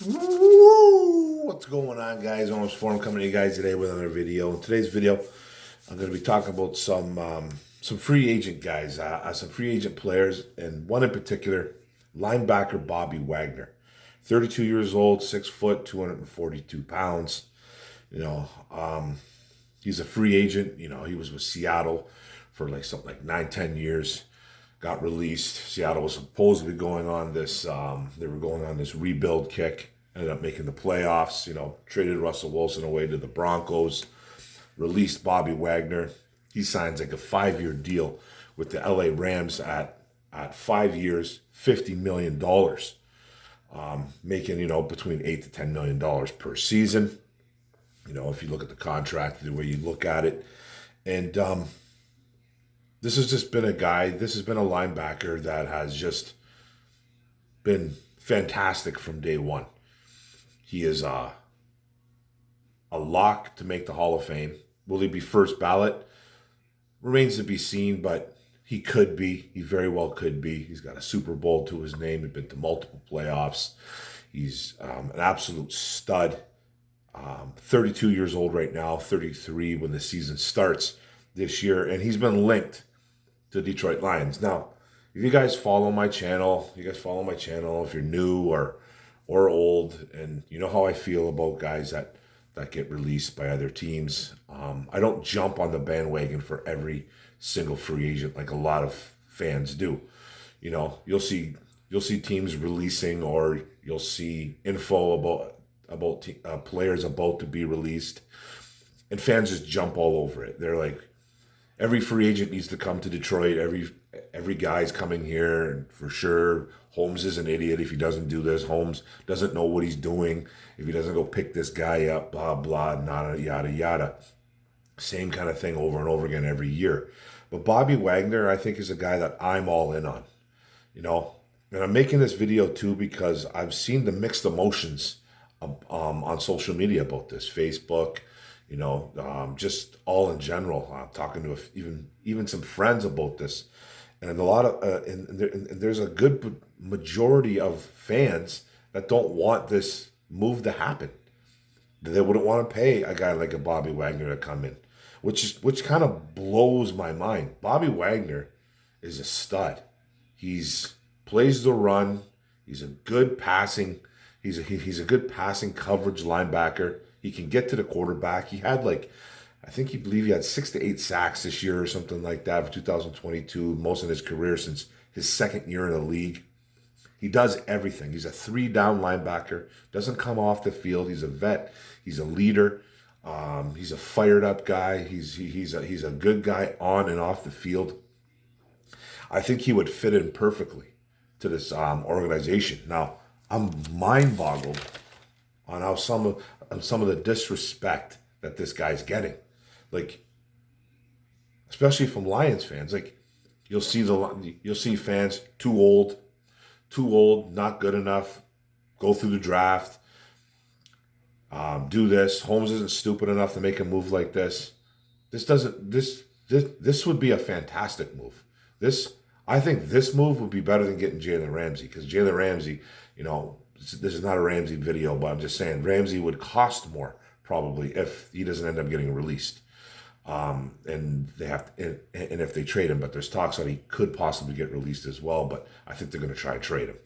Woo! What's going on, guys? Almost Forum coming to you guys today with another video. In today's video, I'm going to be talking about some free agent guys, some free agent players, and one in particular, linebacker Bobby Wagner, 32 years old, 6 foot, 242 pounds. You know, he's a free agent. You know, he was with Seattle for like something like 9, 10 years. Got released. Seattle was supposedly going on this. They were going on this rebuild kick. Ended up making the playoffs. You know, traded Russell Wilson away to the Broncos. Released Bobby Wagner. He signs like a 5-year deal with the LA Rams at 5 years, $50 million, making between $8 to $10 million per season. You know, if you look at the contract, the way you look at it, and this has just been a guy, this has been a linebacker that has just been fantastic from day one. He is a lock to make the Hall of Fame. Will he be first ballot? Remains to be seen, but he could be. He very well could be. He's got a Super Bowl to his name. He's been to multiple playoffs. He's an absolute stud. 32 years old right now, 33 when the season starts this year, and he's been linked to Detroit Lions. Now, if you guys follow my channel, if you're new or old, and you know how I feel about guys that get released by other teams. I don't jump on the bandwagon for every single free agent like a lot of fans do. You know, you'll see teams releasing, or you'll see info about players about to be released, and fans just jump all over it. They're like, every free agent needs to come to Detroit. Every guy's coming here, and for sure, Holmes is an idiot if he doesn't do this. Holmes doesn't know what he's doing if he doesn't go pick this guy up, blah, blah, nada, yada, yada. Same kind of thing over and over again every year. But Bobby Wagner, I think, is a guy that I'm all in on. You know, and I'm making this video too because I've seen the mixed emotions on social media about this, Facebook, just all in general. I'm talking to even some friends about this, and a lot of and there's a good majority of fans that don't want this move to happen. They wouldn't want to pay a guy like a Bobby Wagner to come in, which kind of blows my mind. Bobby Wagner is a stud. He's plays the run. He's a good passing. He's a good passing coverage linebacker. He can get to the quarterback. He had believe he had 6 to 8 sacks this year or something like that for 2022, most in his career since his second year in the league. He does everything. He's a 3-down linebacker. Doesn't come off the field. He's a vet. He's a leader. He's a fired up guy. He's a good guy on and off the field. I think he would fit in perfectly to this organization. Now, I'm mind boggled on how some of the disrespect that this guy's getting, like, especially from Lions fans. Like, you'll see fans too old, not good enough, go through the draft, do this. Holmes isn't stupid enough to make a move like this. This would be a fantastic move. I think this move would be better than getting Jalen Ramsey, because Jalen Ramsey, this is not a Ramsey video, but I'm just saying Ramsey would cost more probably if he doesn't end up getting released. And if they trade him, but there's talks that he could possibly get released as well, but I think they're going to try and trade him.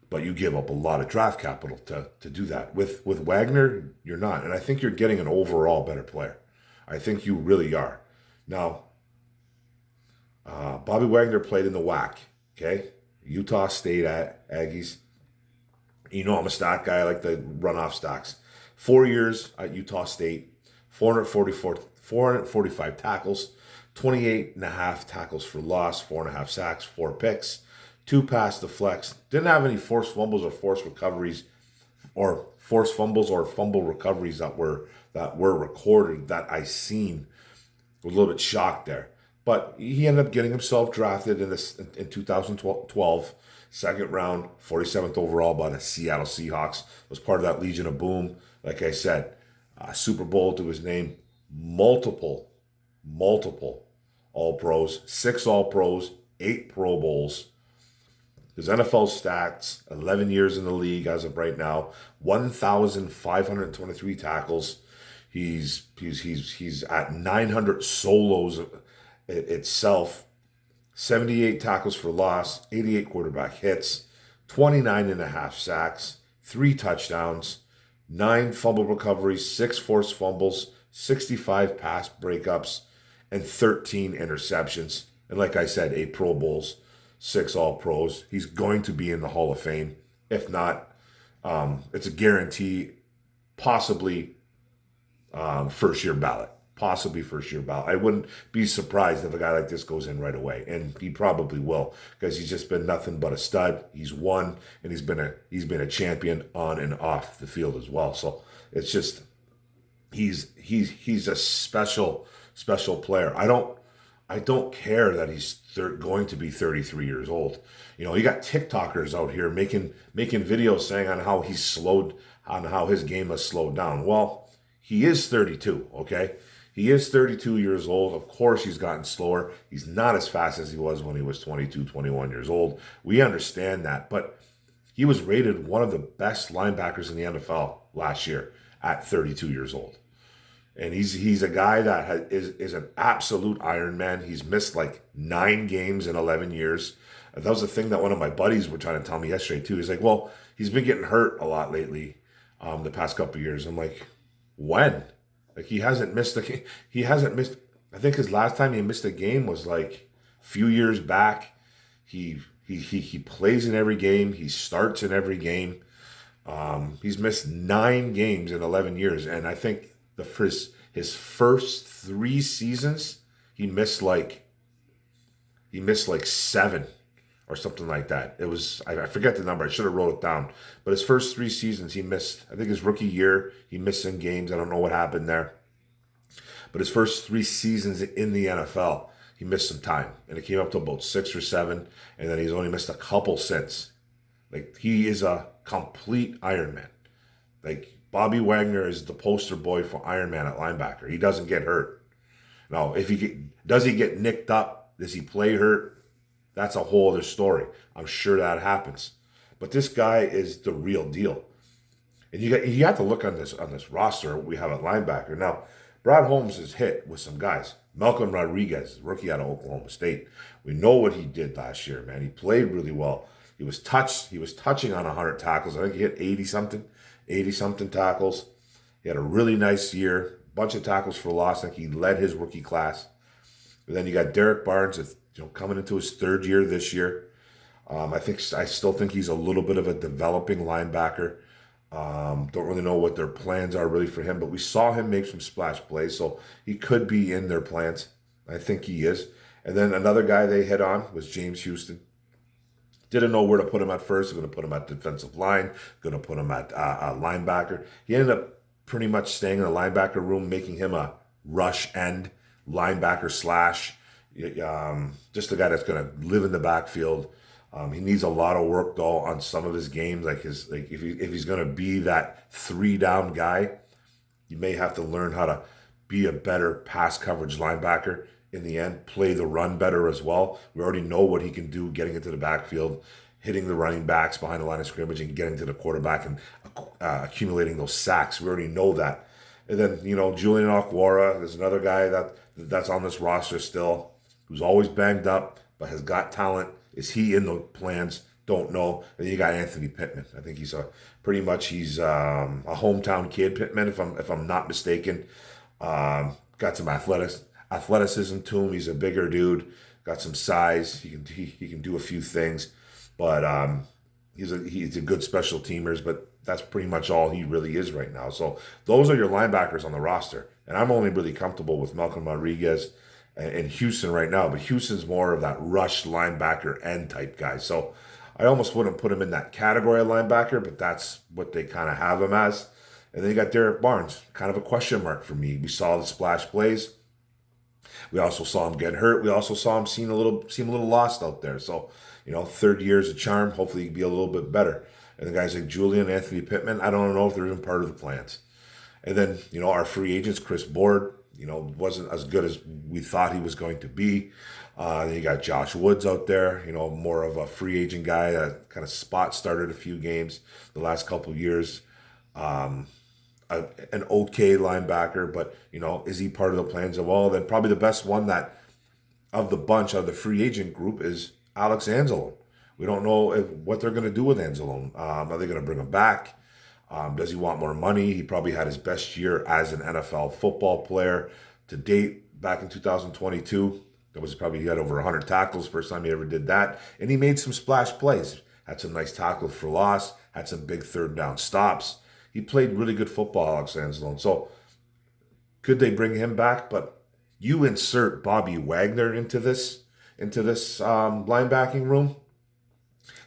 But you give up a lot of draft capital to do that. With Wagner, you're not. And I think you're getting an overall better player. I think you really are. Now, Bobby Wagner played in the WAC, okay? Utah State Aggies. You know I'm a stock guy. I like to run off stocks. 4 years at Utah State, 445 tackles, 28.5 tackles for loss, 4.5 sacks, 4 picks, 2 pass deflects. Didn't have any forced fumbles or forced recoveries, or forced fumbles or fumble recoveries that were recorded that I seen. I was a little bit shocked there. But he ended up getting himself drafted in 2012, second round, 47th overall by the Seattle Seahawks. Was part of that Legion of Boom. Like I said, Super Bowl to his name, multiple All-Pros, 6 All-Pros, 8 Pro Bowls. His NFL stats: 11 years in the league as of right now, 1,523 tackles. He's at 900 solos itself, 78 tackles for loss, 88 quarterback hits, 29 and a half sacks, 3 touchdowns, 9 fumble recoveries, 6 forced fumbles, 65 pass breakups, and 13 interceptions. And like I said, 8 Pro Bowls, 6 All Pros. He's going to be in the Hall of Fame. If not, it's a guarantee, possibly first year ballot. Possibly first year ballot. I wouldn't be surprised if a guy like this goes in right away, and he probably will, because he's just been nothing but a stud. He's won, and he's been a champion on and off the field as well. So it's just he's a special player. I don't care that he's going to be 33 years old. You know, you got TikTokers out here making videos saying on how his game has slowed down. Well, he is 32, okay? He is 32 years old. Of course, he's gotten slower. He's not as fast as he was when he was 22, 21 years old. We understand that, but he was rated one of the best linebackers in the NFL last year at 32 years old. And he's a guy that is an absolute Iron Man. He's missed like 9 games in 11 years. That was the thing that one of my buddies were trying to tell me yesterday too. He's like, well, he's been getting hurt a lot lately, the past couple of years. I'm like, when? Like, he hasn't missed. I think his last time he missed a game was like a few years back. He plays in every game. He starts in every game. He's missed 9 games in 11 years, and I think his first 3 seasons he missed like 7 or something like that. It was, I forget the number. I should have wrote it down. But his first 3 seasons he missed. I think his rookie year he missed some games. I don't know what happened there. But his first 3 seasons in the NFL, he missed some time, and it came up to about 6 or 7, and then he's only missed a couple since. Like, he is a complete Iron Man. Like, Bobby Wagner is the poster boy for Iron Man at linebacker. He doesn't get hurt. Now, does he get nicked up? Does he play hurt? That's a whole other story. I'm sure that happens. But this guy is the real deal. And you have to look on this roster we have at linebacker. Now, Brad Holmes is hit with some guys. Malcolm Rodriguez, rookie out of Oklahoma State. We know what he did last year, man. He played really well. He was touching on 100 tackles. I think he hit 80-something tackles. He had a really nice year. Bunch of tackles for loss. I think he led his rookie class. And then you got Derek Barnes, coming into his 3rd year this year. I still think he's a little bit of a developing linebacker. Don't really know what their plans are really for him, but we saw him make some splash plays, so he could be in their plans. I think he is. And then another guy they hit on was James Houston. Didn't know where to put him at first. Going to put him at defensive line. Going to put him at linebacker. He ended up pretty much staying in the linebacker room, making him a rush end linebacker slash. Just a guy that's going to live in the backfield. He needs a lot of work though on some of his games. If he's going to be that 3-down guy, you may have to learn how to be a better pass coverage linebacker. In the end, play the run better as well. We already know what he can do getting into the backfield, hitting the running backs behind the line of scrimmage and getting to the quarterback and accumulating those sacks. We already know that. And then, Julian Okwara is another guy that's on this roster still, who's always banged up, but has got talent. Is he in the plans? Don't know. And then you got Anthony Pittman. I think he's a hometown kid, Pittman, if I'm not mistaken. Got some athleticism to him. He's a bigger dude, got some size. He can do a few things, but he's a good special teamers. But that's pretty much all he really is right now. So those are your linebackers on the roster, and I'm only really comfortable with Malcolm Rodriguez and Houston right now. But Houston's more of that rush linebacker end type guy. So I almost wouldn't put him in that category of linebacker, but that's what they kind of have him as. And then you got Derek Barnes, kind of a question mark for me. We saw the splash plays. We also saw him get hurt. We also saw him seem a little lost out there. So, 3rd year's a charm. Hopefully, he can be a little bit better. And the guys like Julian, Anthony Pittman, I don't know if they're even part of the plans. And then, our free agents, Chris Board, wasn't as good as we thought he was going to be. Then you got Josh Woods out there, more of a free agent guy that kind of spot started a few games the last couple of years. Um, an okay linebacker, but is he part of the plans of all? Then probably the best one that of the bunch of the free agent group is Alex Anzalone. We don't know what they're going to do with Anzalone. Are they going to bring him back? Does he want more money? He probably had his best year as an NFL football player to date back in 2022. That was probably, he had over 100 tackles, first time he ever did that. And he made some splash plays. Had some nice tackles for loss. Had some big third down stops. He played really good football, Alex Anzalone. So could they bring him back? But you insert Bobby Wagner into this linebacking room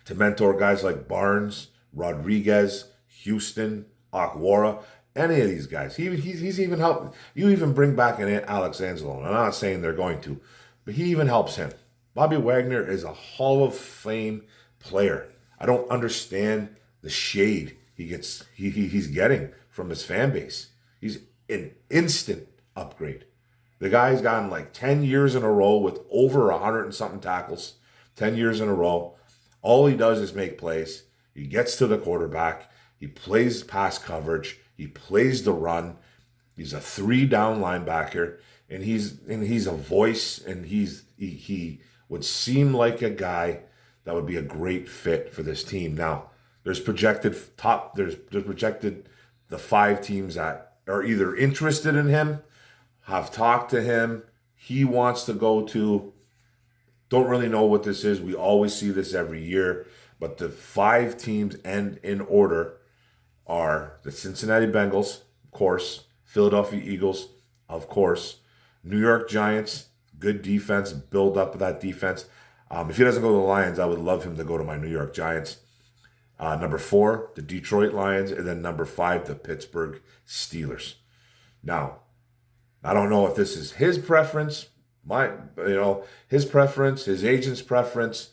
to mentor guys like Barnes, Rodriguez, Houston, Akwara, any of these guys. He's even helped. You even bring back an Alex Anzalone. I'm not saying they're going to, but he even helps him. Bobby Wagner is a Hall of Fame player. I don't understand the shade he's getting from his fan base. He's an instant upgrade. The guy's gotten like 10 years in a row with over 100 and something tackles. 10 years in a row. All he does is make plays. He gets to the quarterback. He plays pass coverage. He plays the run. He's a 3-down linebacker, and he's a voice, and he would seem like a guy that would be a great fit for this team. Now, there's projected the 5 teams that are either interested in him, have talked to him, he wants to go to. Don't really know what this is. We always see this every year, but the 5 teams end in order are the Cincinnati Bengals, of course, Philadelphia Eagles, of course, New York Giants, good defense, build up that defense. If he doesn't go to the Lions, I would love him to go to my New York Giants. Number 4, the Detroit Lions, and then number 5, the Pittsburgh Steelers. Now, I don't know if this is his preference, his preference, his agent's preference,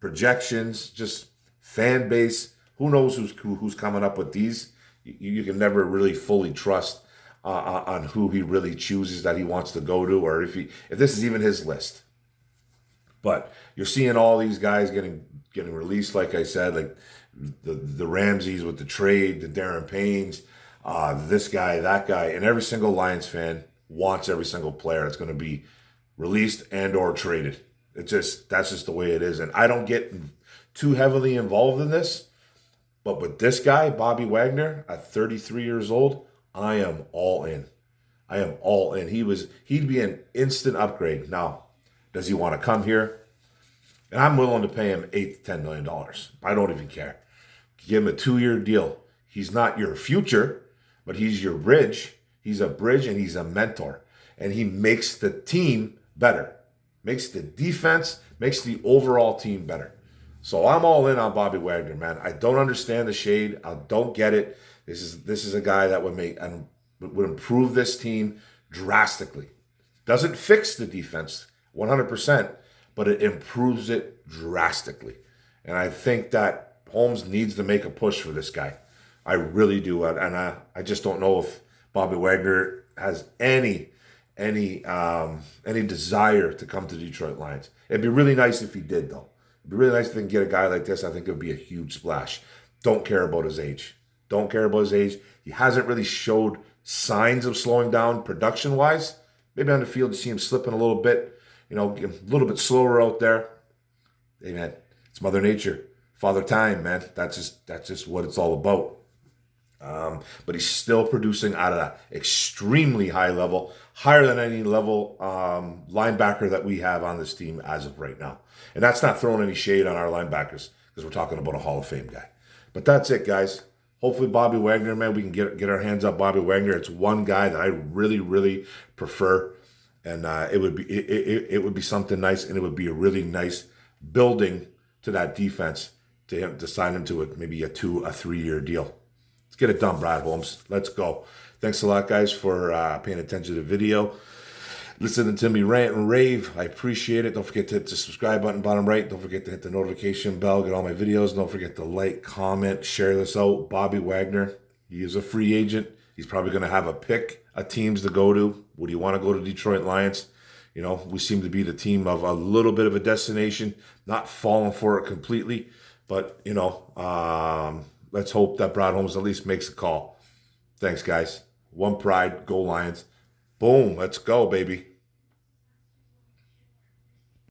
projections, just fan base. Who knows who's coming up with these? You can never really fully trust on who he really chooses that he wants to go to, or if this is even his list. But you're seeing all these guys getting released, like I said, like the Ramseys with the trade, the Darren Paynes, this guy, that guy, and every single Lions fan wants every single player that's going to be released and or traded. That's just the way it is. And I don't get too heavily involved in this, but with this guy, Bobby Wagner, at 33 years old, I am all in. I am all in. He'd be an instant upgrade. Now, does he want to come here? And I'm willing to pay him $8 to $10 million. I don't even care. Give him a 2-year deal. He's not your future, but he's your bridge. He's a bridge and he's a mentor. And he makes the team better. Makes the defense, makes the overall team better. So I'm all in on Bobby Wagner, man. I don't understand the shade. I don't get it. This is a guy that would improve this team drastically. Doesn't fix the defense 100%, but it improves it drastically. And I think that Holmes needs to make a push for this guy. I really do. And I just don't know if Bobby Wagner has any desire to come to the Detroit Lions. It'd be really nice if he did, though. It'd be really nice if they can get a guy like this. I think it would be a huge splash. Don't care about his age. Don't care about his age. He hasn't really showed signs of slowing down production-wise. Maybe on the field you see him slipping a little bit, a little bit slower out there. Hey, man, it's Mother Nature. Father Time, man. That's just what it's all about. But he's still producing at an extremely high level, higher than any level linebacker that we have on this team as of right now. And that's not throwing any shade on our linebackers because we're talking about a Hall of Fame guy. But that's it, guys. Hopefully Bobby Wagner, man, we can get our hands up Bobby Wagner. It's one guy that I really, really prefer. And it would be something nice, and it would be a really nice building to that defense to sign him to maybe a 3-year deal. Let's get it done, Brad Holmes. Let's go. Thanks a lot, guys, for paying attention to the video. Listening to me rant and rave. I appreciate it. Don't forget to hit the subscribe button bottom right. Don't forget to hit the notification bell. Get all my videos. Don't forget to like, comment, share this out. Bobby Wagner, he is a free agent. He's probably going to have a pick of teams to go to. Would you want to go to Detroit Lions? You know, we seem to be the team of a little bit of a destination, not falling for it completely, but let's hope that Brad Holmes at least makes a call. Thanks, guys. One pride, go Lions. Boom, let's go, baby.